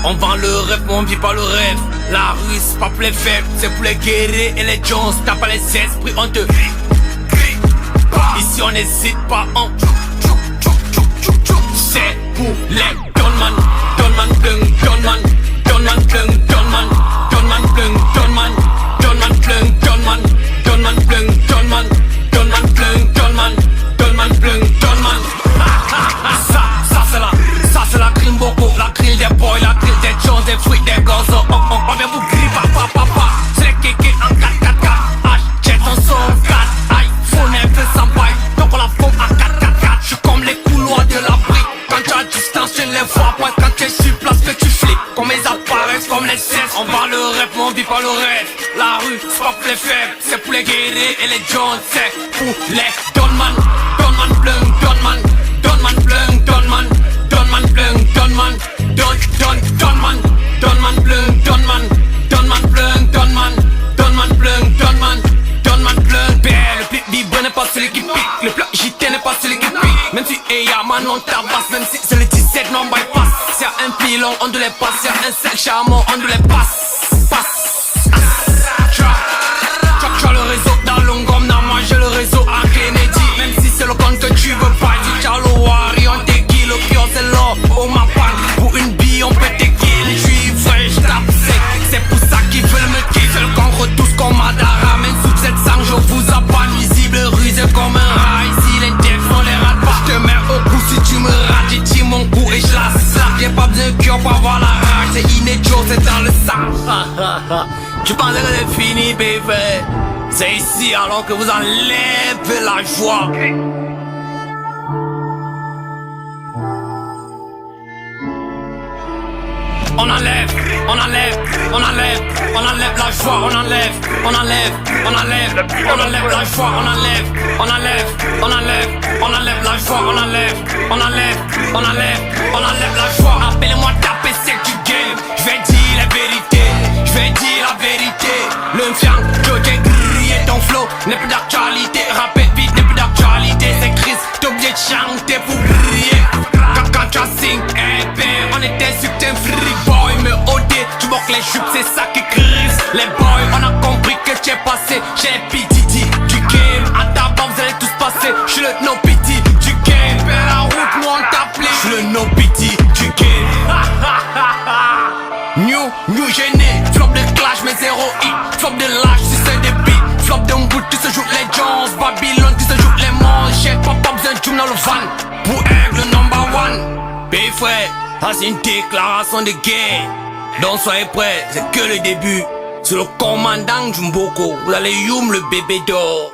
On vend le rêve, mais on vit pas le rêve. La rue c'est pas pour les faibles, c'est pour les guerriers et les Jones. T'as pas les esprits, on te ici on n'hésite pas, c'est pour les gunman. Gunman blung, gunman. Gunman blung, gunman. Gunman blung, gunman. Gunman blung, gunman. Gunman blung, gunman. Gunman blung, gunman. Gunman blung, gunman. Ça c'est la grille Boko, la grille des boys, la grille des Jones, des fruits, des gozos. On vient vous griller, papa. C'est les kékés en 4-4-4. H-Jet en sauvegarde. iPhone un peu sans bail, donc on la forme à 4-4-4. J'suis comme les couloirs de la brique. Quand tu as distance, tu ne les vois pas. Quand tu es sur place, que tu flippes. Comme ils apparaissent comme les cesses. On vend le rap, mais on vit pas le rêve. La rue, c'est pas pour les faibles, c'est pour les guerriers et les Jones. C'est pour les gunman. Gunman blung, gunman. Gunman blung, gunman. Gunman blung, gunman. Gunman. Gunman blung, gunman. Gunman blung, gunman. Gunman blung, gunman. Gunman blung. Le pip bibre n'est pas celui qui pique. Le plat JT n'est pas celui qui pique. Même si Yaman on tabasse, même si c'est le 17 non bypass. C'est un pilon, on doit les passe. C'est un sel charmant, on doit les passe. Tu as le réseau dans l'ongom, n'a mangé le réseau à Kennedy. Même si c'est le compte que tu veux pas, tu as le wari, on t'équille. Le pire c'est l'or, oh ma panne. Pour une bille on peut t'équiller. J'suis vrai, j'tape sec. C'est pour ça qu'ils veulent me kiffer. Veulent qu'on retouche comme Madara. Même sous cette sang, je vous abonne. Visible, rusé comme un rat. Ici les devs on les rate pas. J'te mets au cou si tu me rates. J'ai tiré mon cou et j'la slack. J'ai pas besoin de cœur pour avoir la rage. C'est inédit, c'est dans le sang. Tu pensais que c'est fini, bébé? C'est ici alors que vous enlèvez la joie. On enlève la joie, on enlève la joie, on enlève la joie, on enlève la joie. Appelez-moi taper, c'est du game. Je vais dire la vérité, le mien, j'ai grillé ton flow, n'est plus d'actualité, rapper vite, n'est plus d'actualité, c'est Chris, t'es obligé de chanter pour briller. Quand tu as sing, on était sur tes free boy, mais OD, tu manques les jupes, c'est ça qui crise. Les boys, on a compris que tu es passé, j'ai PDD du game, à ta barre vous allez tous passer, j'suis le no pity du game, fais la route, nous on t'appelait, j'suis le no pity du game. New gêné, flop de clash mais zéro hit, flop de lâche si c'est des beats, flop de bout qui se joue les Jones, Babylone qui se joue les manches, j'ai pas besoin de joue dans le van, pour être le number one. Bé frère, ça c'est une déclaration de guerre, donc soyez prêts, c'est que le début, c'est le commandant Jumboko, vous allez youm le bébé d'or.